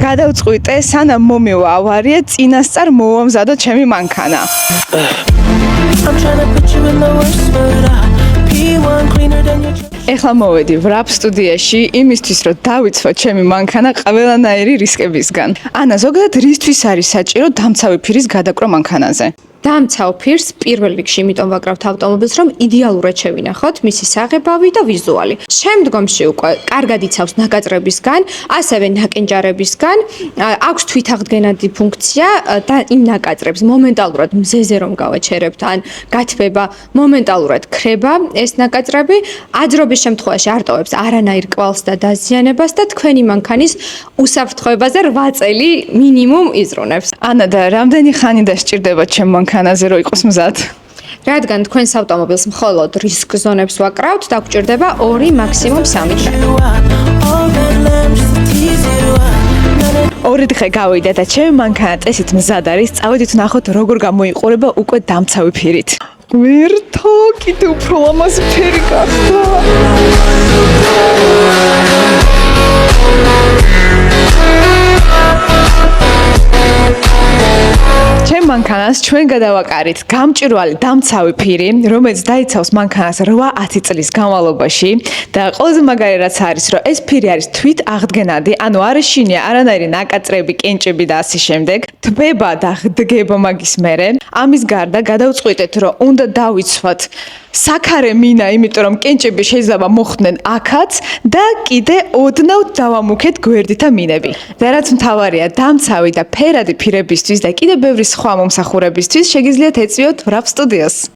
გადავწყვიტე სანამ მომივა ავარია წინასწარ მოვამზადო ჩემი მანქანა. ეხლა მოვედი ვრაპ სტუდიაში იმისთვის რომ დავიცვო ჩემი მანქანა ყველანაირი რისკებისგან. ანა, ზოგადად რისთვის არის საჭირო დამცავი ფირის გადაკრვა მანქანაზე? დამცავ ფირს პირველ რიგში იმიტომ ვაკრავთ ავტომობილს, რომ იდეალურად შევინახოთ მისი საღებავი და ვიზუალი. შემდგომში უკვე კარგად იცავს ნაკაწრებისგან, ასევე ნაკენჭარებისგან, აქვს თვითაღდგენადი ფუნქცია და იმ ნაკაწრებს მომენტალურად მზეზე რომ გავაჩერებთ ან გათბება, მომენტალურად ქრება ეს ნაკაწრები, აძრობის შემთხვევაში არ ტოვებს არანაირ კვალს და დაზიანებას და თქვენი მანქანის უსაფრთხოებაზე 8 წელი მინიმუმ იზრუნებს. ანა, და რამდენი ხანი დასჭირდება ჩემ მანქანაზე რომ იყოს მზად? რადგან თქვენს ავტომობილს მხოლოდ რისკ ზონებს ვაკრავთ, დაგჭირდება 2 მაქსიმუმ 3 დღე. 2 დღე გავიდა და ჩემი მანქანა წესით მზად არის. წავედით ვნახოთ როგორ გამოიყურება უკვე დამცავი ფირით. გვერდო, კიდევ უფრო ლამაზი ფერი გახდა. ჩემ მანქანას ჩვენ გადავაკარით გამჭვირვალე დამცავი ფირი, რომელიც დაიცავს მანქანას 8-10 წლის განმავლობაში და ყველაზე მაგარი რაც არის, რომ ეს ფირი არის თვით აღდგენადი, ანუ არ ეშინია არანაირი ნაკაწრები, კენჭები და ასე შემდეგ. თბება და ღდგება მაგის მერე. ამის გარდა გადავწყვიტეთ, რომ უნდა დავიცვათ საქარე მინა, იმიტომ რომ კენჭები შეიძლება მოხვდნენ აქაც და კიდე ოდნავ დავამუქეთ გვერდითა მინები. და რაც მთავარია, დამცავი და ფერადი ფირებისთვის და კიდე ბევრი სხვა მომსახურებისთვის შეგიძლიათ ეწვიოთ ვრაპ სტუდიოს.